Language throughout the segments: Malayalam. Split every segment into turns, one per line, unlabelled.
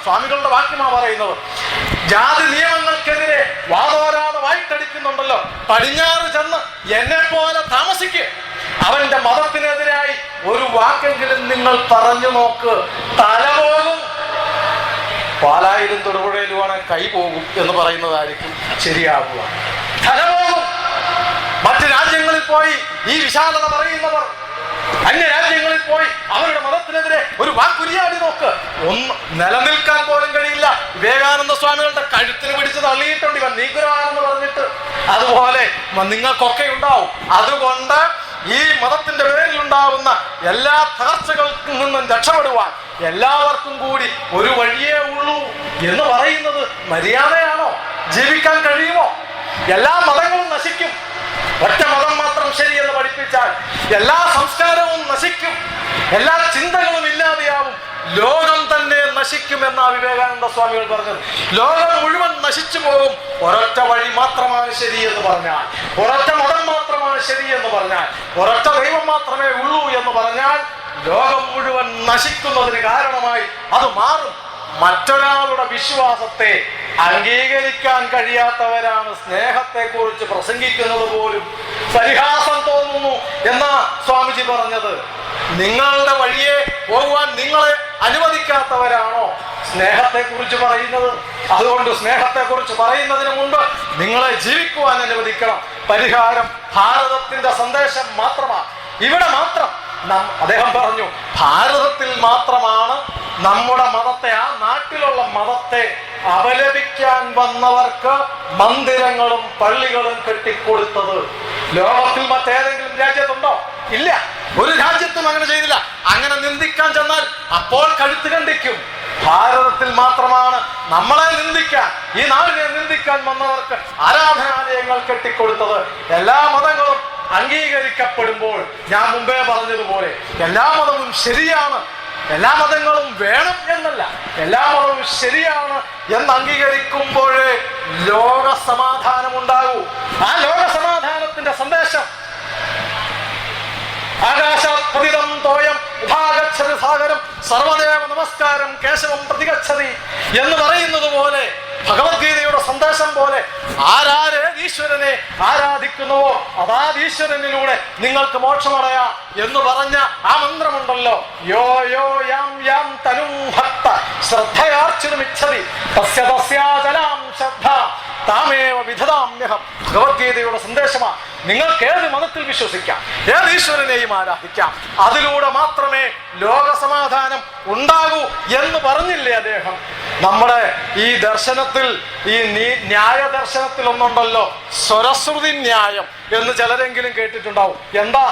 സ്വാമികളുടെ വാക്യമാ പറയുന്നത്. ജാതി നിയമങ്ങൾക്കെതിരെ വാദോരാതെ വായിട്ടടിക്കുന്നുണ്ടല്ലോ, പടിഞ്ഞാറ് ചെന്ന് എന്നെ പോലെ താമസിക്കുക. അവന്റെ മതത്തിനെതിരായി ഒരു വാക്കെങ്കിലും നിങ്ങൾ പറഞ്ഞു നോക്ക്, തല പോകും. പാലായിലും തൊടുപുഴയിലുമാണ് കൈ പോകും എന്ന് പറയുന്നതായിരിക്കും ശരിയാകുക. തല പോകും. മറ്റ് രാജ്യങ്ങളിൽ പോയി ഈ വിശാലത പറയുന്നവർ, അന്യ രാജ്യങ്ങളിൽ പോയി അവരുടെ മതത്തിനെതിരെ ഒരു വാക്കുരിയാടി നോക്ക്, ഒന്ന് നിലനിൽക്കാൻ പോലും കഴിയില്ല. വിവേകാനന്ദ സ്വാമികളുടെ കഴുത്തിന് പിടിച്ച് തള്ളിയിട്ടുണ്ട് ഇവൻ നീഗ്രഹാണെന്ന് പറഞ്ഞിട്ട്. അതുപോലെ നിങ്ങൾക്കൊക്കെ ഉണ്ടാവും. അതുകൊണ്ട് ഈ മതത്തിന്റെ പേരിൽ ഉണ്ടാവുന്ന എല്ലാ തകർച്ചകൾക്കും നിന്നും രക്ഷപ്പെടുവാൻ എല്ലാവർക്കും കൂടി ഒരു വഴിയേ ഉള്ളൂ എന്ന് പറയുന്നത് മര്യാദയാണോ? ജീവിക്കാൻ കഴിയുമോ? എല്ലാ മതങ്ങളും നശിക്കും, ഒറ്റ മതം മാത്രം ശരിയെന്ന് പഠിപ്പിച്ചാൽ എല്ലാ സംസ്കാരവും നശിക്കും, എല്ലാ ചിന്തകളും ഇല്ലാതെയാവും, ലോകം തന്നെ നശിക്കുമെന്നാ വിവേകാനന്ദ സ്വാമികൾ പറഞ്ഞത്. ലോകം മുഴുവൻ നശിച്ചു പോകും, ഒരൊറ്റ വഴി മാത്രമാണ് ശരിയെന്ന് പറഞ്ഞാൽ, ഒരൊറ്റ മതം മാത്രമാണ് ശരിയെന്ന് പറഞ്ഞാൽ, ഒരൊറ്റ ദൈവം മാത്രമേ ഉള്ളൂ എന്ന് പറഞ്ഞാൽ ലോകം മുഴുവൻ നശിക്കുന്നതിന് കാരണമായി അത് മാറും. മറ്റൊരാളുടെ വിശ്വാസത്തെ അംഗീകരിക്കാൻ കഴിയാത്തവരാണ് സ്നേഹത്തെ കുറിച്ച് പ്രസംഗിക്കുന്നത് പോലും പരിഹാസം തോന്നുന്നു എന്നാ സ്വാമിജി പറഞ്ഞത്. നിങ്ങളുടെ വഴിയെ പോകുവാൻ നിങ്ങളെ അനുവദിക്കാത്തവരാണോ സ്നേഹത്തെ കുറിച്ച് പറയുന്നത്? അതുകൊണ്ട് സ്നേഹത്തെ കുറിച്ച് പറയുന്നതിന് മുമ്പ് നിങ്ങളെ ജീവിക്കുവാൻ അനുവദിക്കണം. പരിഹാരം ഭാരതത്തിന്റെ സന്ദേശം മാത്രമാണ്. ഇവിടെ മാത്രം അദ്ദേഹം പറഞ്ഞു, ഭാരതത്തിൽ മാത്രമാണ് നമ്മുടെ മതത്തെ, ആ നാട്ടിലുള്ള മതത്തെ അപലപിക്കാൻ വന്നവർക്ക് മന്ദിരങ്ങളും പള്ളികളും കെട്ടിക്കൊടുത്തത്. ലോകത്തിൽ മറ്റേതെങ്കിലും രാജ്യത്തുണ്ടോ? ഇല്ല, ഒരു രാജ്യത്തും അങ്ങനെ ചെയ്തില്ല. അങ്ങനെ നിന്ദിക്കാൻ ചെന്നാൽ അപ്പോൾ കഴുത്ത് കണ്ടിക്കും. ഭാരതത്തിൽ മാത്രമാണ് നമ്മളെ നിന്ദിക്കാൻ, ഈ നാടിനെ നിന്ദിക്കാൻ വന്നവർക്ക് ആരാധനാലയങ്ങൾ കെട്ടിക്കൊടുത്തത്. എല്ലാ മതങ്ങളും അംഗീകരിക്കപ്പെടുമ്പോൾ ഞാൻ മുമ്പേ പറഞ്ഞതുപോലെ എല്ലാ മതവും ശരിയാണ്, എല്ലാ മതങ്ങളും വേണം എന്നല്ല, എല്ലാ മതവും ശരിയാണ് എന്ന് അംഗീകരിക്കുമ്പോഴേ ലോക സമാധാനം ഉണ്ടാകൂ. ആ ലോക സമാധാനത്തിന്റെ സന്ദേശം ആകാശപതിതം തോയം ഉപാഗച്ഛതി സാഗരം സർവദേവ നമസ്കാരം കേശവം പ്രതിഗച്ഛതി എന്ന് പറയുന്നത് പോലെ, ഭഗവത്ഗീതയുടെ സന്ദേശം പോലെ ആരാരേതീശ്വരനെ ആരാധിക്കുന്നുവോ അതാതീശ്വരനിലൂടെ നിങ്ങൾക്ക് മോക്ഷമടയാം എന്ന് പറഞ്ഞ ആ മന്ത്രമുണ്ടല്ലോ, യോ യോ യാം യാം തനും ഭക്ത ശ്രദ്ധയാർച്ചിതുമിച്ഛതി തസ്യ തസ്യാചലാം ശ്രദ്ധ താമേവ വിധതാമ്യഹം. ഭഗവത്ഗീതയുടെ സന്ദേശമാണ്. നിങ്ങൾക്ക് ഏത് മതത്തിൽ വിശ്വസിക്കാം, ഏത് ഈശ്വരനെയും ആരാധിക്കാം, അതിലൂടെ മാത്രമേ ലോക സമാധാനം ഉണ്ടാകൂ എന്ന് പറഞ്ഞില്ലേ അദ്ദേഹം. നമ്മുടെ ഈ ദർശനത്തിൽ, ഈ ന്യായ ദർശനത്തിൽ ഒന്നുണ്ടല്ലോ, സ്വരശ്രുതി ന്യായം എന്ന് ചിലരെങ്കിലും കേട്ടിട്ടുണ്ടാവും. എന്താ?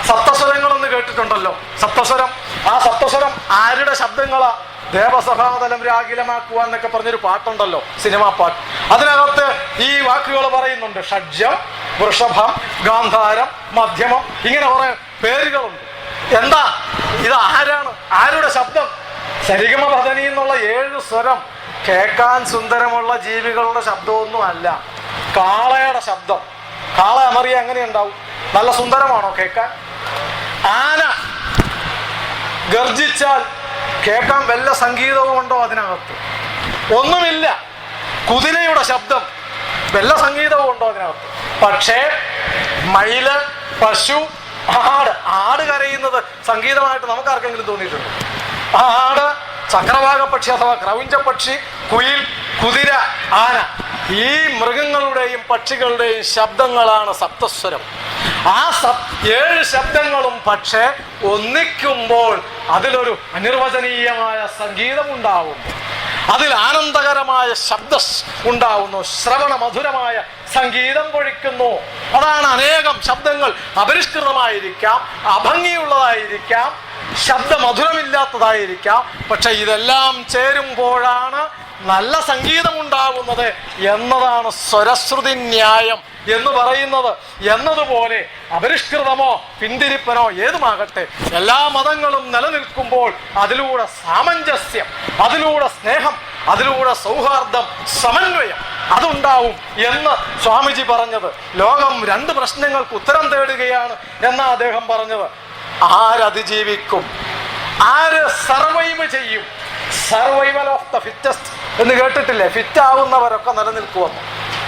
സപ്തസ്വരങ്ങളെന്ന് കേട്ടിട്ടുണ്ടല്ലോ. സപ്തസ്വരം, ആ സപ്തസ്വരം ആരുടെ ശബ്ദങ്ങളാ? ദേവസഭാതലം രാഗിലമാക്കുക എന്നൊക്കെ പറഞ്ഞൊരു പാട്ടുണ്ടല്ലോ, സിനിമാ പാട്ട്. അതിനകത്ത് ഈ വാക്കുകൾ പറയുന്നുണ്ട്. ഷഡ്ജം, വൃഷഭം, ഗാന്ധാരം, മധ്യമം, ഇങ്ങനെ കുറെ പേരുകളുണ്ട്. എന്താ ഇത്? ആരാണ്? ആരുടെ ശബ്ദം? സരിഗമ പദനി എന്നുള്ള 7 സ്വരം കേൾക്കാൻ സുന്ദരമുള്ള ജീവികളുടെ ശബ്ദമൊന്നും അല്ല, കാളയുടെ ശബ്ദം. കാള അമറിയ എങ്ങനെ ഉണ്ടാവും? നല്ല സുന്ദരമാണോ കേൾക്കാൻ? ആന ഗർജിച്ചാൽ കേൾക്കാൻ വല്ല സംഗീതവും ഉണ്ടോ അതിനകത്ത്? ഒന്നുമില്ല. കുതിരയുടെ ശബ്ദം, വല്ല സംഗീതവും ഉണ്ടോ അതിനകത്ത്? പക്ഷേ മയില്, പശു, ആട് കരയുന്നത് സംഗീതമായിട്ട് നമുക്ക് ആർക്കെങ്കിലും തോന്നിയിട്ടുണ്ട്? ആട്, ചക്രവാക പക്ഷി അഥവാ ക്രൗഞ്ച പക്ഷി, കുയിൽ, കുതിര, ആന, ഈ മൃഗങ്ങളുടെയും പക്ഷികളുടെയും ശബ്ദങ്ങളാണ് സപ്തസ്വരം. ആ 7 ശബ്ദങ്ങളും പക്ഷേ ഒന്നിക്കുമ്പോൾ അതിലൊരു അനിർവചനീയമായ സംഗീതം ഉണ്ടാവും, അതിൽ ആനന്ദകരമായ ശബ്ദം ഉണ്ടാവുന്നു, ശ്രവണ മധുരമായ സംഗീതം പൊഴിക്കുന്നു. അതാണ് അനേകം ശബ്ദങ്ങൾ അപരിഷ്കൃതമായിരിക്കാം, അഭംഗിയുള്ളതായിരിക്കാം, ശബ്ദമധുരമില്ലാത്തതായിരിക്കാം, പക്ഷെ ഇതെല്ലാം ചേരുമ്പോഴാണ് നല്ല സംഗീതം ഉണ്ടാകുന്നത് എന്നതാണ് സ്വരശ്രുതി ന്യായം എന്ന് പറയുന്നത്. എന്നതുപോലെ അപരിഷ്കൃതമോ പിന്തിരിപ്പനോ ഏതുമാകട്ടെ, എല്ലാ മതങ്ങളും നിലനിൽക്കുമ്പോൾ അതിലൂടെ സാമഞ്ജസ്യം, അതിലൂടെ സ്നേഹം, അതിലൂടെ സൗഹാർദ്ദം, സമന്വയം അതുണ്ടാവും എന്ന് സ്വാമിജി പറഞ്ഞത്. ലോകം 2 പ്രശ്നങ്ങൾക്ക് ഉത്തരം തേടുകയാണ് എന്നാ അദ്ദേഹം പറഞ്ഞത്. ആരതിജീവിക്കും? ആര് സർവൈവ് ചെയ്യും? സർവൈവൽ ഓഫ് ദ ഫിറ്റസ്റ്റ് എന്ന് കേട്ടിട്ടില്ലേ? ഫിറ്റ് ആവുന്നവരൊക്കെ നിലനിൽക്കുമെന്ന്.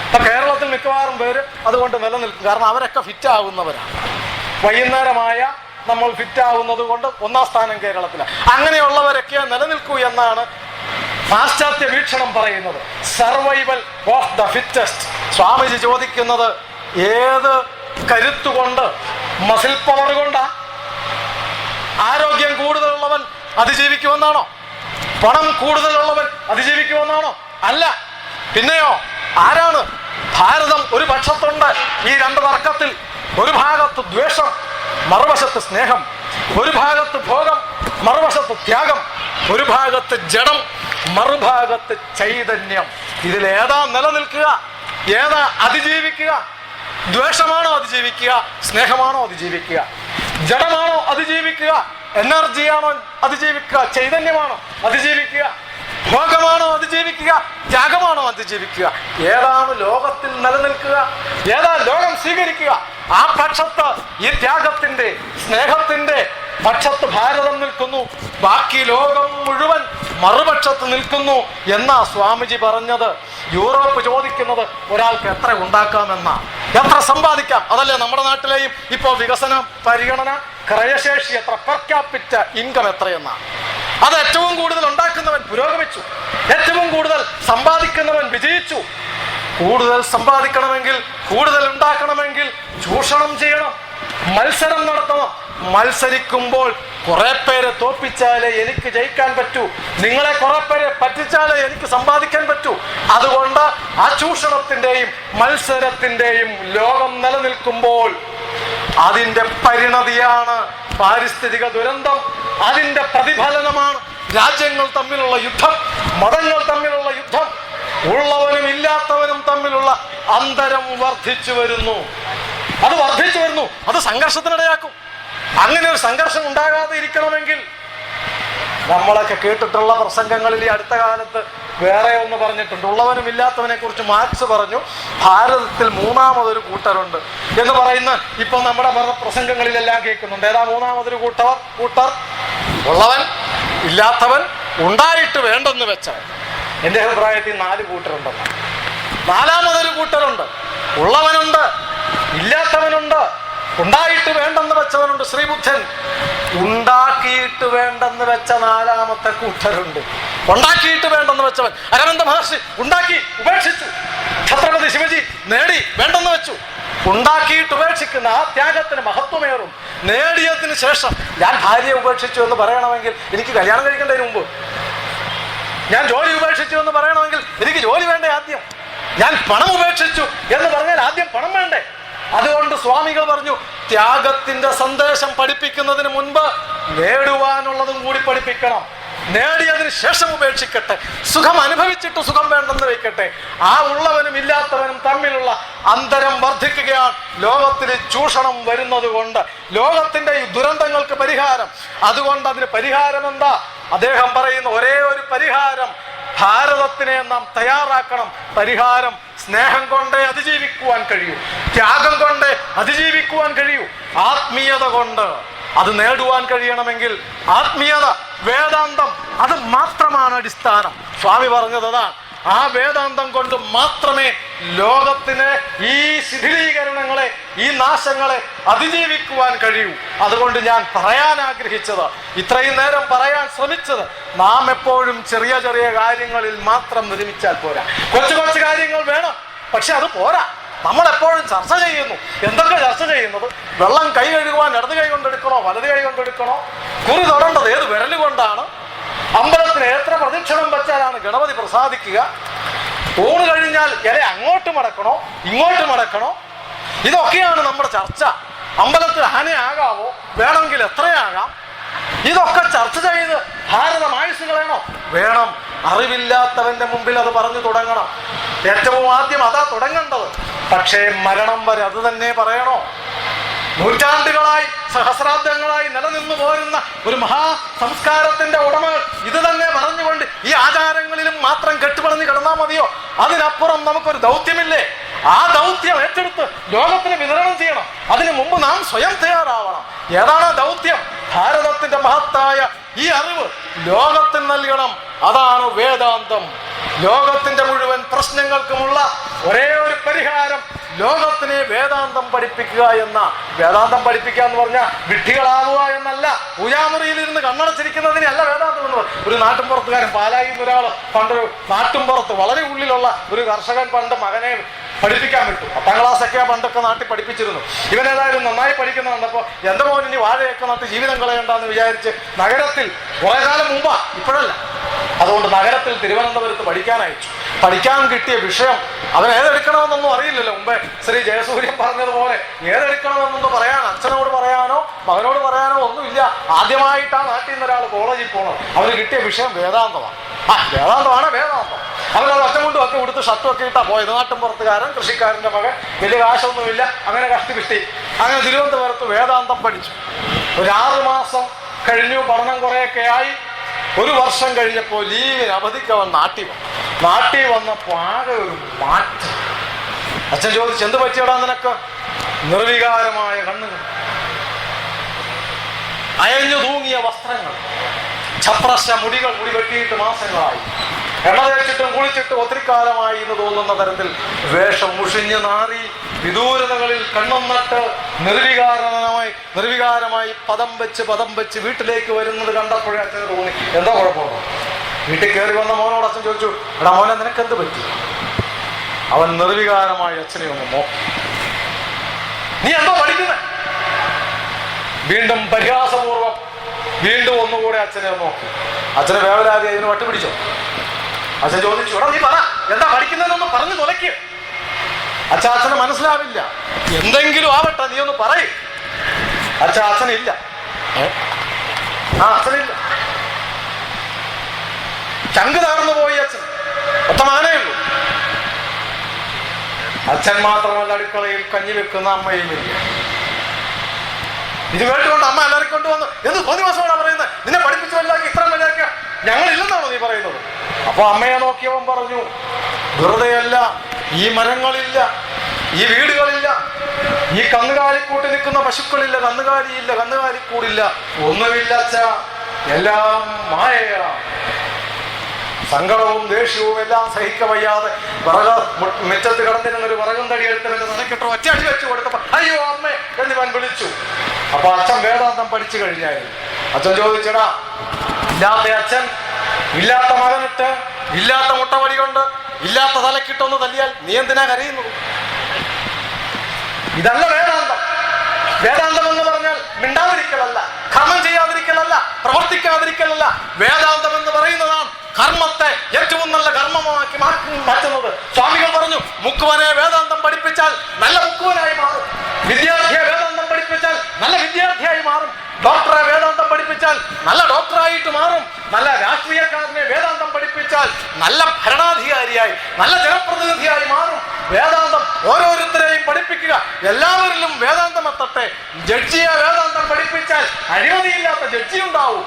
ഇപ്പൊ കേരളത്തിൽ മിക്കവാറും പേര് അതുകൊണ്ട് നിലനിൽക്കും. കാരണം അവരൊക്കെ ഫിറ്റ് ആവുന്നവരാണ്. വൈകുന്നേരമായ നമ്മൾ ഫിറ്റ് ആവുന്നത് കൊണ്ട് 1ാം സ്ഥാനം കേരളത്തിലാണ്. അങ്ങനെയുള്ളവരൊക്കെ നിലനിൽക്കൂ എന്നാണ് പാശ്ചാത്യ വീക്ഷണം പറയുന്നത്. Survival of the fittest. Swamiji ചോദിക്കുന്നത് ഏത് കരുത്തുകൊണ്ട്? മസിൽ പവർ കൊണ്ടാ? ആരോഗ്യം കൂടുതലുള്ളവൻ അതിജീവിക്കുമെന്നാണോ? പണം കൂടുതലുള്ളവൻ അതിജീവിക്കുമെന്നാണോ? അല്ല. പിന്നെയോ ആരാണ്? ഭാരതം ഒരു പക്ഷത്തുണ്ട്. ഈ 2 തർക്കത്തിൽ ഒരു ഭാഗത്ത് ദ്വേഷം, മറുവശത്ത് സ്നേഹം. ഒരു ഭാഗത്ത് ഭോഗം, മറുവശത്ത് ത്യാഗം. ഒരു ഭാഗത്ത് ജഡം, മറുഭാഗത്ത് ചൈതന്യം. ഇതിലേതാ നിലനിൽക്കുക? ഏതാ അതിജീവിക്കുക? ദ്വേഷമാണോ അതിജീവിക്കുക? സ്നേഹമാണോ അതിജീവിക്കുക? ജഡമാണോ അതിജീവിക്കുക? എനർജിയാണോ അതിജീവിക്കുക? ചൈതന്യമാണോ അതിജീവിക്കുക? ഭോഗമാണോ അതിജീവിക്കുക? ത്യാഗമാണോ അതിജീവിക്കുക? ഏതാണ് ലോകത്തിൽ നിലനിൽക്കുക? ഏതാ ലോകം സ്വീകരിക്കുക? ആ പക്ഷത്ത് ഈ ത്യാഗത്തിന്റെ, സ്നേഹത്തിന്റെ പക്ഷത്ത് ഭാരതം നിൽക്കുന്നു. ബാക്കി ലോകം മുഴുവൻ മറുപക്ഷത്ത് നിൽക്കുന്നു എന്നാ സ്വാമിജി പറഞ്ഞത്. യൂറോപ്പ് ചോദിക്കുന്നത് ഒരാൾക്ക് എത്ര ഉണ്ടാക്കാമെന്നാ, എത്ര സമ്പാദിക്കാം. അതല്ലേ നമ്മുടെ നാട്ടിലെയും ഇപ്പോൾ വികസന പരിഗണന. ക്രയശേഷി എത്ര, പെർ ക്യാപിറ്റ ഇൻകം എത്രയെന്നാ. അത് ഏറ്റവും കൂടുതൽ ഉണ്ടാക്കുന്നവൻ പുരോഗമിച്ചു, ഏറ്റവും കൂടുതൽ സമ്പാദിക്കുന്നവൻ വിജയിച്ചു. കൂടുതൽ സമ്പാദിക്കണമെങ്കിൽ, കൂടുതൽ ഉണ്ടാക്കണമെങ്കിൽ ചൂഷണം ചെയ്യണം, മത്സരം നടത്തണം. മത്സരിക്കുമ്പോൾ കുറെ പേരെ തോൽപ്പിച്ചാലേ എനിക്ക് ജയിക്കാൻ പറ്റൂ, നിങ്ങളെ കുറെ പേരെ പറ്റിച്ചാലേ എനിക്ക് സമ്പാദിക്കാൻ പറ്റൂ. അതുകൊണ്ട് ആ ചൂഷണത്തിന്റെയും മത്സരത്തിന്റെയും ലോകം നിലനിൽക്കുമ്പോൾ അതിന്റെ പരിണതിയാണ് പാരിസ്ഥിതിക ദുരന്തം. അതിന്റെ പ്രതിഫലനമാണ് രാജ്യങ്ങൾ തമ്മിലുള്ള യുദ്ധം, മതങ്ങൾ തമ്മിലുള്ള യുദ്ധം, ഉള്ളവനും ഇല്ലാത്തവനും തമ്മിലുള്ള അന്തരം വർദ്ധിച്ചു വരുന്നു. അത് വർദ്ധിച്ചു വരുന്നു. അത് സംഘർഷത്തിനിടയാക്കും. അങ്ങനെ ഒരു സംഘർഷം ഉണ്ടാകാതെ ഇരിക്കണമെങ്കിൽ നമ്മളൊക്കെ കേട്ടിട്ടുള്ള പ്രസംഗങ്ങളിൽ ഈ അടുത്ത കാലത്ത് വേറെ ഒന്ന് പറഞ്ഞിട്ടുണ്ട്. ഉള്ളവനും ഇല്ലാത്തവനെ കുറിച്ച് മാർക്സ് പറഞ്ഞു, ഭാരതത്തിൽ 3ാമതൊരു കൂട്ടരുണ്ട് എന്ന് പറയുന്ന ഇപ്പൊ നമ്മുടെ പ്രസംഗങ്ങളിലെല്ലാം കേൾക്കുന്നുണ്ട്. ഏതാ 3ാമതൊരു കൂട്ടർ? ഉള്ളവൻ, ഇല്ലാത്തവൻ, ഉണ്ടായിട്ട് വേണ്ടെന്ന് വെച്ചവൻ. എൻ്റെ അഭിപ്രായത്തിൽ 4 കൂട്ടരുണ്ടെന്ന്. 4ാമതൊരു കൂട്ടരുണ്ട്. ഉള്ളവനുണ്ട്, ഇല്ലാത്തവനുണ്ട്, ഉണ്ടായിട്ട് വേണ്ടെന്ന് വെച്ചവനുണ്ട്. ശ്രീബുദ്ധൻ ഉണ്ടാക്കിയിട്ട് വേണ്ടെന്ന് വെച്ച 4ാമത്തെ കൂട്ടരുണ്ട്. ഉണ്ടാക്കിയിട്ട് വേണ്ടെന്ന് വെച്ചവൻ. അരവിന്ദ മഹർഷി ഉണ്ടാക്കി ഉപേക്ഷിച്ചു. ഛത്രപതി ശിവജി നേടി വേണ്ടെന്ന് വെച്ചു. ഉണ്ടാക്കിയിട്ട് ഉപേക്ഷിക്കുന്ന ആ ത്യാഗത്തിന് മഹത്വമേറും. നേടിയതിന് ശേഷം ഞാൻ ഭാര്യയെ ഉപേക്ഷിച്ചു എന്ന് പറയണമെങ്കിൽ എനിക്ക് കല്യാണം കഴിക്കേണ്ടതിന് മുമ്പ്, ഞാൻ ജോലി ഉപേക്ഷിച്ചു എന്ന് പറയണമെങ്കിൽ എനിക്ക് ജോലി വേണ്ടേ ആദ്യം, ഞാൻ പണം ഉപേക്ഷിച്ചു എന്ന് പറഞ്ഞാൽ ആദ്യം പണം വേണ്ടേ. അതുകൊണ്ട് സ്വാമികൾ പറഞ്ഞു, ത്യാഗത്തിന്റെ സന്ദേശം പഠിപ്പിക്കുന്നതിന് മുൻപ് നേടുവാനുള്ളതും കൂടി പഠിപ്പിക്കണം. നേടിയതിന് ശേഷം ഉപേക്ഷിക്കട്ടെ. സുഖം അനുഭവിച്ചിട്ട് സുഖം വേണ്ടെന്ന് വയ്ക്കട്ടെ. ആ ഉള്ളവനും ഇല്ലാത്തവനും തമ്മിലുള്ള അന്തരം വർദ്ധിക്കുകയാണ് ലോകത്തിൽ ചൂഷണം വരുന്നത് കൊണ്ട്. ലോകത്തിന്റെ ഈ ദുരന്തങ്ങൾക്ക് പരിഹാരം, അതുകൊണ്ട് അതിന് പരിഹാരം എന്താ? അദ്ദേഹം പറയുന്ന ഒരേ ഒരു പരിഹാരം, ഭാരതത്തിനെ നാം തയ്യാറാക്കണം. പരിഹാരം സ്നേഹം കൊണ്ടേ അതിജീവിക്കുവാൻ കഴിയൂ, ത്യാഗം കൊണ്ടേ അതിജീവിക്കുവാൻ കഴിയൂ, ആത്മീയത കൊണ്ട് അത് നേടുവാൻ കഴിയണമെങ്കിൽ ആത്മീയത, വേദാന്തം, അത് മാത്രമാണ് അടിസ്ഥാനം. സ്വാമി പറഞ്ഞത് അതാണ്. ആ വേദാന്തം കൊണ്ട് മാത്രമേ ലോകത്തിന് ഈ ശിഥിലീകരണങ്ങളെ, ഈ നാശങ്ങളെ അതിജീവിക്കുവാൻ കഴിയൂ. അതുകൊണ്ട് ഞാൻ പറയാൻ ആഗ്രഹിച്ചത്, ഇത്രയും നേരം പറയാൻ ശ്രമിച്ചത്, നാം എപ്പോഴും ചെറിയ ചെറിയ കാര്യങ്ങളിൽ മാത്രം നിർമ്മിച്ചാൽ പോരാ. കൊച്ചു കൊച്ചു കാര്യങ്ങൾ വേണം, പക്ഷെ അത് പോരാ. നമ്മളെപ്പോഴും ചർച്ച ചെയ്യുന്നു. എന്തൊക്കെ ചർച്ച ചെയ്യുന്നത്? വെള്ളം കൈ കഴുകുവാൻ ഇടത് കൈ കൊണ്ടെടുക്കണോ വലത് കൈ കൊണ്ടെടുക്കണോ? കുറി തൊടേണ്ടത് ഏത് വിരൽ കൊണ്ടാണ്? അമ്പലത്തിന് എത്ര പ്രദക്ഷിണം വെച്ചാലാണ് ഗണപതി പ്രസാദിക്കുക? ഊണ് കഴിഞ്ഞാൽ ഇല അങ്ങോട്ട് മടക്കണോ ഇങ്ങോട്ട് മടക്കണോ? ഇതൊക്കെയാണ് നമ്മുടെ ചർച്ച. അമ്പലത്തിൽ ആനയാകാവോ? വേണമെങ്കിൽ എത്രയാകാം? ഇതൊക്കെ ചർച്ച ചെയ്ത് ഭാരതം ആയുസ് കളയണോ? വേണം. അറിവില്ലാത്തവന്റെ മുമ്പിൽ അത് പറഞ്ഞു തുടങ്ങണം. ഏറ്റവും ആദ്യം അതാ തുടങ്ങേണ്ടത്. പക്ഷേ മരണം വരെ അത് തന്നെ പറയണോ? നൂറ്റാണ്ടുകളായി, സഹസ്രാബ്ദങ്ങളായി നിലനിന്നു പോരുന്ന ഒരു മഹാ സംസ്കാരത്തിന്റെ ഉടമകൾ ഇത് തന്നെ പറഞ്ഞുകൊണ്ട് ഈ ആചാരങ്ങളിലും മാത്രം കെട്ടുപണഞ്ഞ് കിടന്നാൽ മതിയോ? അതിനപ്പുറം നമുക്കൊരു ദൗത്യമില്ലേ? ആ ദൗത്യം ഏറ്റെടുത്ത് ലോകത്തിന് വിതരണം ചെയ്യണം. അതിനു മുമ്പ് നാം സ്വയം തയ്യാറാവണം. ഏതാണ് ദൗത്യം? ഭാരതത്തിന്റെ മഹത്തായ ഈ അറിവ് ലോകത്തിന് നൽകണം. അതാണ് വേദാന്തം. ലോകത്തിന്റെ മുഴുവൻ പ്രശ്നങ്ങൾക്കുമുള്ള ഒരേ ഒരു പരിഹാരം ലോകത്തിനെ വേദാന്തം പഠിപ്പിക്കുക എന്ന. വേദാന്തം പഠിപ്പിക്കുക എന്ന് പറഞ്ഞാൽ വിഡ്ഢികളാവുക എന്നല്ല. പൂജാമുറിയിലിരുന്ന് കണ്ണടച്ചിരിക്കുന്നതിനല്ല വേദാന്തം എന്ന് പറയുന്നത്. ഒരു നാട്ടുംപുറത്തുകാരൻ, പാലായിൽ നിന്ന് ഒരാൾ പണ്ടൊരു നാട്ടുംപുറത്ത് വളരെ ഉള്ളിലുള്ള ഒരു കർഷകൻ പണ്ട് മകനെ പഠിപ്പിക്കാൻ വിട്ടു. 10ാം ക്ലാസ്സൊക്കെ പണ്ടൊക്കെ നാട്ടിൽ പഠിപ്പിച്ചിരുന്നു. ഇവനേതായാലും നന്നായി പഠിക്കുന്ന കണ്ടപ്പോൾ എൻ്റെ മോൻ ഇനി വാഴയൊക്കെ നട്ട് ജീവിതം കളയണ്ടെന്ന് വിചാരിച്ച് നഗരത്തിൽ കുറേ കാലം മുമ്പാ, ഇപ്പോഴല്ല, അതുകൊണ്ട് നഗരത്തിൽ തിരുവനന്തപുരത്ത് പഠിക്കാൻ അയച്ചു. പഠിക്കാൻ കിട്ടിയ വിഷയം അവൻ ഏതെടുക്കണമെന്നൊന്നും അറിയില്ലല്ലോ. മുമ്പേ ശ്രീ ജയസൂര്യൻ പറഞ്ഞതുപോലെ ഏതെടുക്കണമെന്നൊന്നും പറയാൻ അച്ഛനോട് പറയാനോ മകനോട് പറയാനോ ഒന്നുമില്ല. ആദ്യമായിട്ടാണ് നാട്ടിൽ നിന്ന് ഒരാൾ കോളേജിൽ പോകണം. അവന് കിട്ടിയ വിഷയം വേദാന്തമാണ്. വേദാന്തമാണ് വേദാന്തം. അവനത് ഒറ്റ കൊണ്ടും ഒക്കെ കൊടുത്ത് ഷർട്ടും ഒക്കെ ഇട്ടാ പോയത്. നാട്ടും പുറത്തുകാരൻ, കൃഷിക്കാരൻ്റെ മകൻ, വലിയ കാശൊന്നുമില്ല. അങ്ങനെ കഷ്ടിപിഷ്ടി അങ്ങനെ തിരുവനന്തപുരത്ത് വേദാന്തം പഠിച്ചു. ഒരു 6 മാസം കഴിഞ്ഞു. പഠനം കുറേയൊക്കെ ആയി. 1 വർഷം കഴിഞ്ഞപ്പോൾ ലീവിന് അവധിക്ക് അവൻ നാട്ടിൽ വന്നപ്പോൾ ആകെ ഒരു മാറ്റം. അച്ഛൻ ചോദിച്ചു, എന്ത് പറ്റിയടാ നിനക്ക്? നിർവികാരമായ കണ്ണുകൾ, അയഞ്ഞു തൂങ്ങിയ വസ്ത്രങ്ങൾ, ഛപ്രശ മുടികൾ, മുടി വെട്ടിയിട്ട് മാസങ്ങളായി, എണ്ണ തേച്ചിട്ടും കുളിച്ചിട്ടും ഒത്തിരി കാലമായി എന്ന് തോന്നുന്ന തരത്തിൽ വേഷം മുഷിഞ്ഞ് നാറി, വിദൂരതകളിൽ കണ്ണും നട്ട് നിർവികാരമായി പദം വെച്ച് വീട്ടിലേക്ക് വരുന്നത് കണ്ടപ്പോഴേ അച്ഛന് തോന്നി എന്താ കുഴപ്പമുണ്ടോ. വീട്ടിൽ കയറി വന്ന മോനോട് അച്ഛൻ ചോദിച്ചു, എടാ മോനെ നിനക്കെന്ത് പറ്റി? അവൻ നിർവികാരമായി അച്ഛനെ ഒന്ന് നോക്കി. നീ എന്തോ പഠിക്കുന്നേ? വീണ്ടും പരിഹാസപൂർവം വീണ്ടും ഒന്നുകൂടെ അച്ഛനെ നോക്കി. അച്ഛനെ വേവലാതി അതിന് വട്ടുപിടിച്ചോ. അച്ഛൻ ചോദിച്ചു, എടാ നീ പറ എന്താ പഠിക്കുന്നതെന്നൊന്ന് പറഞ്ഞു തുലയ്ക്ക്. അച്ഛന് മനസ്സിലാവില്ല. എന്തെങ്കിലും ആവട്ടെ, നീ ഒന്ന് പറയും. അച്ഛനില്ല. അച്ഛനില്ല. ചങ്ക് തകർന്നു പോയി അച്ഛൻ. ഒറ്റ മകനേ ഉള്ളൂ. അച്ഛൻ മാത്രമല്ല അടുക്കളയിൽ കഞ്ഞി വെക്കുന്ന അമ്മയുമില്ല. ഇത് കേട്ടുകൊണ്ട് അമ്മ എല്ലാവരും കൊണ്ടുവന്നു. എന്ത് തോന്നിവാസമാണ് പറയുന്നത്? നിന്നെ പഠിപ്പിച്ചു വലുതാക്കി ഇത്ര വലുതാക്കിയ ഞങ്ങളില്ലെന്നാണോ നീ പറയുന്നത്? അപ്പൊ അമ്മയെ നോക്കിയവൻ പറഞ്ഞു, വെറുതെയല്ല, ഈ മരങ്ങളില്ല, ഈ വീടുകളില്ല, ഈ കന്നുകാലിക്കൂട്ടി നിൽക്കുന്ന പശുക്കളില്ല, കന്നുകാലിക്കൂടില്ല, ഒന്നുമില്ല അച്ഛാ, എല്ലാം മായയാണ്. സങ്കടവും ദേഷ്യവും എല്ലാം സഹിക്ക വയ്യാതെ മിറ്റത്ത് കിടന്നിരുന്നൊരു വിറകും തടി എടുത്തവന്റെ തലക്കിട്ടോ ഒറ്റ അടി വെച്ച് കൊടുത്തപ്പോ അയ്യോ അമ്മേ എന്നിവൻ വിളിച്ചു. അപ്പൊ അച്ഛൻ വേദാന്തം പഠിച്ചു കഴിഞ്ഞായിരുന്നു. അച്ഛൻ ചോദിച്ചടാ, ഇല്ലാത്ത അച്ഛൻ ഇല്ലാത്ത മകനിട്ട് ഇല്ലാത്ത മുട്ടവടി കൊണ്ട് ഇല്ലാത്ത തലക്കിട്ടൊന്ന് തല്ലിയാൽ നീ എന്തിനാ കരയുന്നത്? ഇതല്ല വേദാന്തം. വേദാന്തം എന്ന് പറഞ്ഞാൽ മിണ്ടാതിരിക്കലല്ല, കർമ്മം ചെയ്യാതിരിക്കലല്ല, പ്രവർത്തിക്കാതിരിക്കലല്ല. വേദാന്തം എന്ന് പറയുന്നതാണ് കർമ്മത്തെ ഏറ്റവും നല്ല കർമ്മമാക്കി മാറ്റുന്നത്. സ്വാമികൾ പറഞ്ഞു, മുക്കുവനെ വേദാന്തം പഠിപ്പിച്ചാൽ നല്ല മുക്കുവനായി മാറും, വിദ്യാർത്ഥിയെ വേദാന്തം പഠിപ്പിച്ചാൽ നല്ല വിദ്യാർത്ഥിയായി മാറും, ഡോക്ടറെ വേദാന്തം പഠിപ്പിച്ചാൽ നല്ല ഡോക്ടറായിട്ട് മാറും, നല്ല രാഷ്ട്രീയക്കാരനെ വേദാന്തം പഠിപ്പിച്ചാൽ നല്ല ഭരണാധികാരിയായി, നല്ല ജനപ്രതിനിധിയായി മാറും. വേദാന്തം ഓരോരുത്തരെയും പഠിപ്പിക്കുക, എല്ലാവരിലും വേദാന്തം എത്തട്ടെ. ജഡ്ജിയെ വേദാന്തം പഠിപ്പിച്ചാൽ അഴിമതിയില്ലാത്ത ജഡ്ജി ഉണ്ടാവും,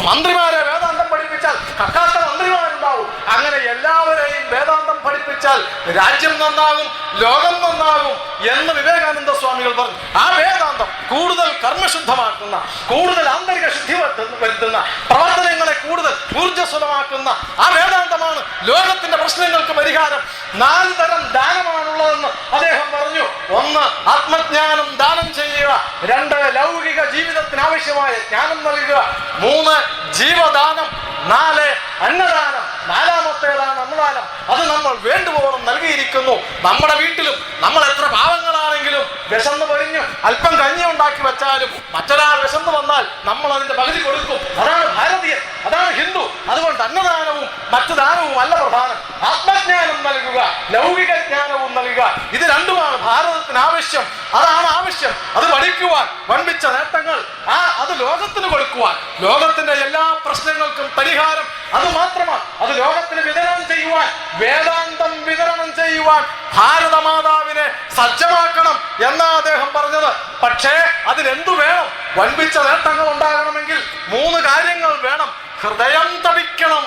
മന്ത്രിമാരെ വേദാന്തം പഠിപ്പിച്ചാൽ കക്കാത്ത മന്ത്രിമാരുണ്ടാവും. അങ്ങനെ എല്ലാവരെയും വേദാന്തം പഠിപ്പിച്ചാൽ രാജ്യം നന്നാകും, ലോകം നന്നാകും എന്ന് വിവേകാനന്ദ സ്വാമികൾ പറഞ്ഞു. ആ വേദാന്തം കൂടുതൽ കർമ്മശുദ്ധമാക്കുന്ന, കൂടുതൽ ആന്തരിക ശുദ്ധി വരുത്തുന്ന, പ്രവർത്തനങ്ങളെ കൂടുതൽ ഊർജ്ജസ്വലമാക്കുന്ന ആ വേദാന്തമാണ് ലോകത്തിന്റെ പ്രശ്നങ്ങൾക്ക് പരിഹാരം. 4 തരം ദാനമാണുള്ളതെന്ന് അദ്ദേഹം പറഞ്ഞു. 1 ആത്മജ്ഞാനം ദാനം ചെയ്യുക, 2 ലൗകിക ജീവിതത്തിന് ആവശ്യമായ ജ്ഞാനം നൽകുക, 3 ജീവദാനം, 4 അന്നദാനം, 4മത്തേതാണ് അന്നദാനം. അത് നമ്മൾ വേണ്ടുവോളം നൽകിയിരിക്കുന്നു. നമ്മുടെ വീട്ടിലും നമ്മൾ എത്ര പാവങ്ങളാണെങ്കിലും വിശന്ന് പൊരിഞ്ഞ് അല്പം കഞ്ഞി ഉണ്ടാക്കി വെച്ചാലും മറ്റൊരാൾ വിശന്ന് വന്നാൽ നമ്മൾ അതിന്റെ പകുതി കൊടുക്കും. അതാണ് ഭാരതീയൻ, അതാണ് ഹിന്ദു. അതുകൊണ്ട് അന്നദാനവും മറ്റു ദാനവും അല്ല പ്രധാനം. ആത്മജ്ഞാനം നൽകുക, ലൗകിക ജ്ഞാനവും നൽകുക, ഇത് രണ്ടുമാണ് ഭാരതത്തിന് ആവശ്യം. അതാണ് ആവശ്യം. അത് പഠിക്കുവാൻ വൻപിച്ച നേട്ടങ്ങൾ അത് ലോകത്തിന് കൊടുക്കുവാൻ, ലോകത്തിന്റെ എല്ലാ പ്രശ്നങ്ങൾക്കും പരിഹാരം അത് മാത്രമാണ്. അത് ലോകത്തിന് വിതരണം ചെയ്യുവാൻ, വേദാന്തം വിതരണം ചെയ്യുവാൻ ഭാരതമാതാവിനെ സജ്ജമാക്കണം എന്നാ അദ്ദേഹം പറഞ്ഞത്. പക്ഷേ അതിനെന്തു വേണം? വൻപിച്ച നേട്ടങ്ങൾ ഉണ്ടാകണമെങ്കിൽ 3 കാര്യങ്ങൾ വേണം. ഹൃദയം തപിക്കണം.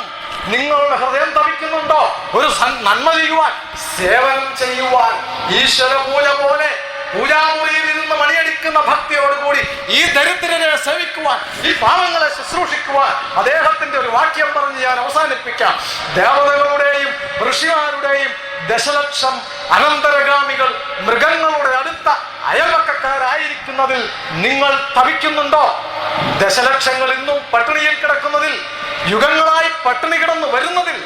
നിങ്ങളുടെ ഹൃദയം തപിക്കുന്നുണ്ടോ? ഒരു നന്മ ചെയ്യുവാൻ, സേവനം ചെയ്യുവാൻ, ഈശ്വര പൂജ പോലെ പൂജാമുറിയിൽ ഇരുന്ന് മണിയടിക്കുന്ന ഭക്തിയോടുകൂടി ഈ ദരിദ്രരെ സേവിക്കുവാൻ, ഈ പാവങ്ങളെ ശുശ്രൂഷിക്കുവാൻ അദ്ദേഹത്തിന്റെ ഒരു വാക്യം പറഞ്ഞ് ഞാൻ അവസാനിപ്പിക്കാം. ദേവതകളുടെയും ഋഷിമാരുടെയും ദശലക്ഷം അനന്തരഗാമികൾ മൃഗങ്ങളുടെ അടുത്ത അയൽവക്കക്കാരായിരിക്കുന്നതിൽ നിങ്ങൾ തപിക്കുന്നുണ്ടോ? ദശലക്ഷങ്ങൾ ഇന്നും പട്ടിണിയിൽ കിടക്കുന്നതിൽ, യുഗങ്ങളായി പട്ടിണി കിടന്നു വരുന്നതിൽ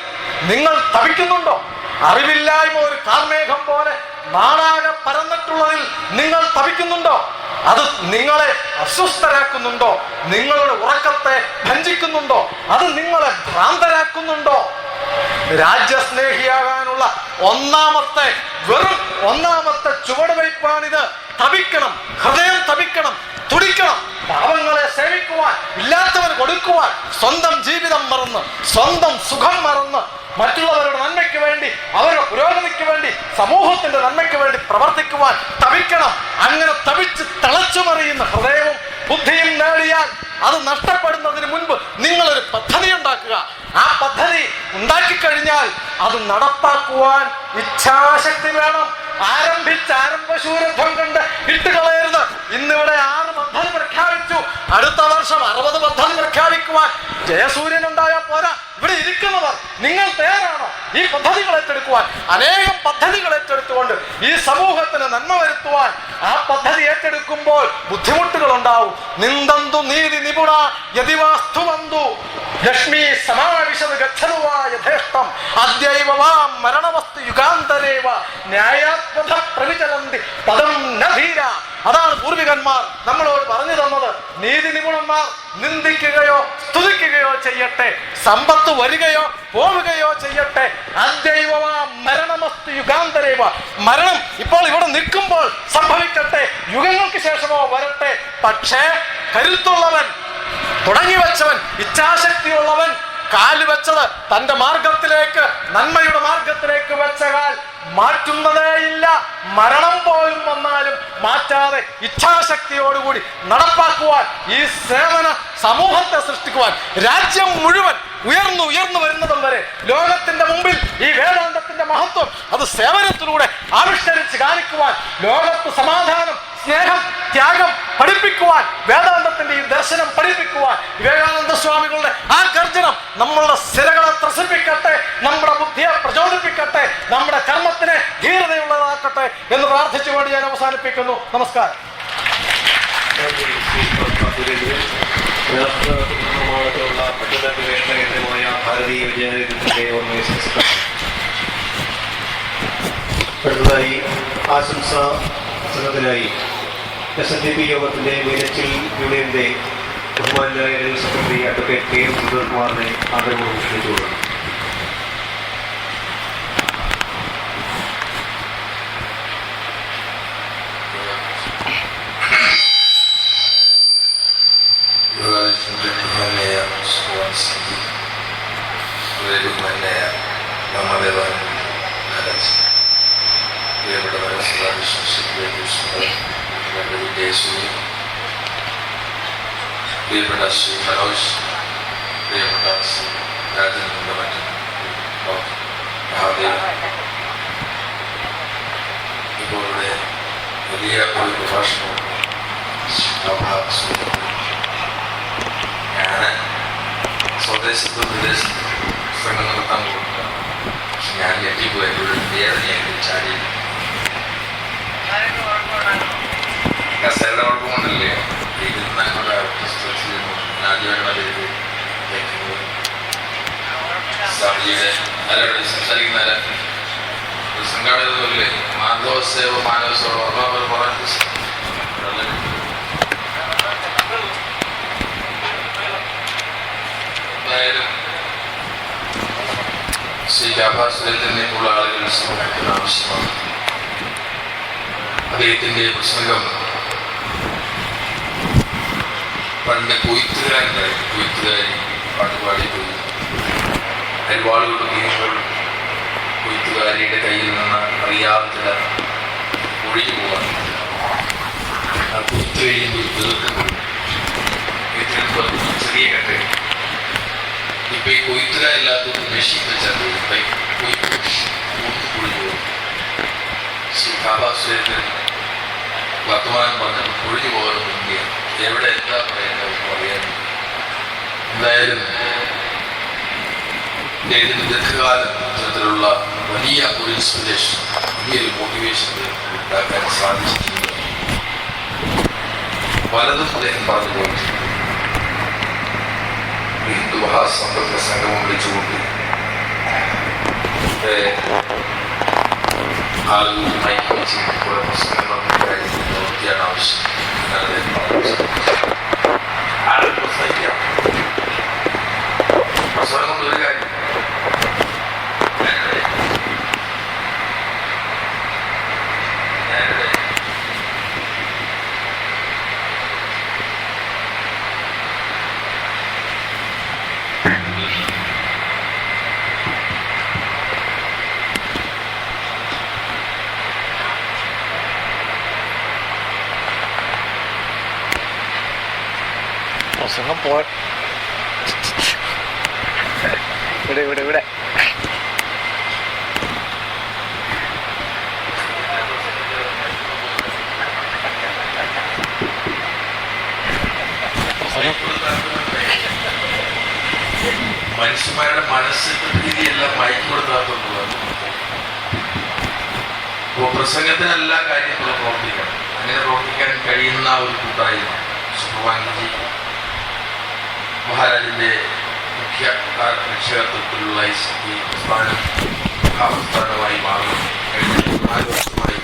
നിങ്ങൾ തപിക്കുന്നുണ്ടോ? അറിവില്ലായ്മ ഒരു കാർമേഘം പോലെ നാടാകെ പരന്നിട്ടുള്ളതിൽ നിങ്ങൾ തപിക്കുന്നുണ്ടോ? അത് നിങ്ങളെ അസ്വസ്ഥരാക്കുന്നുണ്ടോ? നിങ്ങളുടെ ഉറക്കത്തെ ഭഞ്ജിക്കുന്നുണ്ടോ? അത് നിങ്ങളെ ഭ്രാന്തരാക്കുന്നുണ്ടോ? രാജ്യസ്നേഹിയാകാനുള്ള ഒന്നാമത്തെ ചുവടുവയ്പ്പാണിത്. തപിക്കണം, ഹൃദയം തപിക്കണം, തുടിക്കണം. പാവങ്ങളെ സേവിക്കുവാൻ, ഇല്ലാത്തവന് കൊടുക്കുവാൻ, സ്വന്തം ജീവിതം മറന്ന്, സ്വന്തം സുഖം മറന്ന്, മറ്റുള്ളവരുടെ നന്മയ്ക്ക് വേണ്ടി, അവരുടെ പുരോഗതിക്ക് വേണ്ടി, സമൂഹത്തിന്റെ നന്മയ്ക്ക് വേണ്ടി പ്രവർത്തിക്കുവാൻ തപിക്കണം. അങ്ങനെ തപിച്ച് തിളച്ചുമറിയുന്ന ഹൃദയവും ബുദ്ധിയും നേടിയാൽ അത് നഷ്ടപ്പെടുന്നതിന് മുൻപ് നിങ്ങളൊരു പദ്ധതി ഉണ്ടാക്കുക. ആ പദ്ധതി ഉണ്ടാക്കിക്കഴിഞ്ഞാൽ അത് നടപ്പാക്കുവാൻ ഇച്ഛാശക്തി വേണം. ആരംഭശൂരത്വം കണ്ട് ഇട്ടുകളയരുത്. ഇന്നിവിടെ 6 പദ്ധതി പ്രഖ്യാപിച്ചു. അടുത്ത വർഷം 60 പദ്ധതി പ്രഖ്യാപിക്കുവാൻ ജയസൂര്യൻ ഉണ്ടായാൽ പോരാ. ഇവിടെ ഇരിക്കുന്നവർ നിങ്ങൾ തയ്യാറാണോ ഈ പദ്ധതികൾ ഏറ്റെടുക്കുവാൻ? അനേകം പദ്ധതികൾ ഏറ്റെടുത്തുകൊണ്ട് ഈ സമൂഹത്തിന് നന്മ വരുത്തുവാൻ ആ പദ്ധതി ഏറ്റെടുക്കുമ്പോൾ ബുദ്ധിമുട്ടുകൾ ഉണ്ടാവും. നിന്ദന്തു നീതി നിപുണ യതിവാസ്തു വന്തു ലക്ഷ്മി സമാവിശത് ഗച്ഛതുവാ യഥേഷ്ടം അദ്യൈവ വാ മരണവസ്തു യുഗാന്തരേവ ന്യായാത്മത പ്രവിചലന്തി പദം നധീര. അതാണ് പൂർവികന്മാർ നമ്മളോട് പറഞ്ഞു തന്നത്. നീതി നിപുണന്മാർ നിന്ദിക്കുകയോ സ്തുതിക്കുകയോ ചെയ്യട്ടെ, സമ്പത്ത് വരികയോ പോവുകയോ ചെയ്യട്ടെ. അദ്യൈവ മരണമസ്തു യുഗാന്തരേവ. മരണം ഇപ്പോൾ ഇവിടെ നിൽക്കുമ്പോൾ സംഭവിക്കട്ടെ, യുഗങ്ങൾക്ക് ശേഷമോ വരട്ടെ. പക്ഷേ കരുത്തുള്ളവൻ, തുടങ്ങി വെച്ചവൻ, ഇച്ഛാശക്തിയുള്ളവൻ കാലുവെച്ചത് തന്റെ മാർഗത്തിലേക്ക്, നന്മയുടെ മാർഗത്തിലേക്ക് വെച്ച കാൽ മാറ്റുന്നതേയില്ല. മരണം പോലും വന്നാലും മാറ്റാതെ ഇച്ഛാശക്തിയോടുകൂടി നടപ്പാക്കുവാൻ, ഈ സേവന സമൂഹത്തെ സൃഷ്ടിക്കുവാൻ, രാജ്യം മുഴുവൻ ഉയർന്നു വരുന്നതും വരെ ലോകത്തിന്റെ മുമ്പിൽ ഈ വേദാന്തത്തിന്റെ മഹത്വം അത് സേവനത്തിലൂടെ ആവിഷ്കരിച്ച് കാണിക്കുവാൻ, ലോകത്ത് സമാധാനം, സ്നേഹം, ത്യാഗം പഠിപ്പിക്കുവാൻ, വേദാന്തത്തിന്റെ ഈ ദർശനം പഠിപ്പിക്കുവാൻ വിവേകാനന്ദ സ്വാമികളുടെ ആ ഗർജനം നമ്മളുടെ സിരകളെ ത്രസിപ്പിക്കട്ടെ, നമ്മുടെ ബുദ്ധിയെ പ്രചോദിപ്പിക്കട്ടെ, നമ്മുടെ കർമ്മത്തിനെ ധീരതയുള്ളതാക്കട്ടെ എന്ന് പ്രാർത്ഥിച്ചുകൊണ്ട് ഞാൻ അവസാനിപ്പിക്കുന്നു. നമസ്കാരം.
അടുത്തതായി ആശംസ സംഘത്തിനായി SNDP യോഗത്തിന്റെ മീനച്ചിൽ യൂണിയന്റെ ബഹുമാനായ ജനറൽ സെക്രട്ടറി അഡ്വക്കേറ്റ് കെ സുന്ദർകുമാറിനെ ആദരവോടെ ക്ഷണിച്ചുകൊള്ളുന്നു.
പ്രിയപ്പെട്ട ശ്രീ മനോജ്, പ്രിയപ്പെട്ട ശ്രീ രാജൻ മഹാദേവൻ, ഇപ്പോൾ ഇവിടെ വലിയ ഒരു പ്രഭാഷണം ഞാൻ സ്വദേശത്തും വിദേശത്തും സംഘം നടത്താൻ പോകുന്നില്ല. പക്ഷെ ഞാൻ ഞെട്ടിപ്പോയി. ഒരു വേദനയായിട്ട് ചാടി കസേരയുടെ കുഴപ്പമൊന്നുമില്ലേ? ഇരുന്ന് അങ്ങോട്ട് ആദ്യമായിട്ട് സ്വാമിജിയുടെ ആരോട് സംസാരിക്കുന്ന സംഘാടകല്ലേ മാധവസേവ മാനവസേവ എന്തായാലും ശ്രീ രാഭാസുരത്തിനുള്ള ആളുകൾ സമൂഹത്തിന് ആവശ്യമാണ്. അദ്ദേഹത്തിന്റെ പ്രസംഗം പണ്ട് കൊയ്ത്തുകാരി പാട്ടുപാടി പോയി അരിവാളുകൾ തീരുമ്പോൾ കൊയ്ത്തുകാരിയുടെ കയ്യിൽ നിന്ന് അറിയാതെ ഒഴിഞ്ഞു പോകാൻ ആ കൊയ്ത്ത് കഴിയുമ്പോൾ തീർക്കുമ്പോൾ ചെറിയ കട്ടെ. ഇപ്പൊ ഈ കൊയ്ത്തുകാരില്ലാത്ത മെഷീൻ വെച്ചാൽ കൊയ്ത്ത് ഒഴിഞ്ഞു പോകും. ശ്രീ കാഭാസുരത്തിൽ എന്തായാലും ഇതിന് ദീർഘകാലം ഇത്തരത്തിലുള്ള വലിയ ഒരു ഇൻസ്പിറേഷൻ, വലിയൊരു മോട്ടിവേഷൻ ഉണ്ടാക്കാൻ സാധിച്ചിട്ടുണ്ട്. പലതും അദ്ദേഹം പറഞ്ഞു പോയിട്ടുണ്ട്. ഹിന്ദു മഹാസമ്പർക്ക സംഗമം വിളിച്ചുകൊണ്ട് ആളുകളുമായി കുറെ പ്രശ്നങ്ങൾ പ്രവർത്തിയാണ് ആവശ്യം. ആളുകൾ പ്രസംഗിക്കാം. പ്രസംഗം കൊണ്ട് ഒരു കാര്യം
പ്രസംഗം പോ ഇവിടെ
മനുഷ്യന്മാരുടെ മനസ്സിന്റെ രീതിയെല്ലാം മയക്കി കൊടുത്താത്തുള്ളത്. അപ്പോൾ പ്രസംഗത്തിന് എല്ലാ കാര്യങ്ങളും പ്രവർത്തിക്കണം. അങ്ങനെ പ്രവർത്തിക്കാൻ കഴിയുന്ന ഒരു കൂട്ടായ്മ സുബ്രഹ്മണ്യജി മഹാരാജിന്റെ മുഖ്യ രക്ഷകത്വത്തിലുള്ള ഈ പ്രസ്ഥാനം ആസ്ഥാനമായി മാറുന്നു. കഴിഞ്ഞ 4 വർഷമായി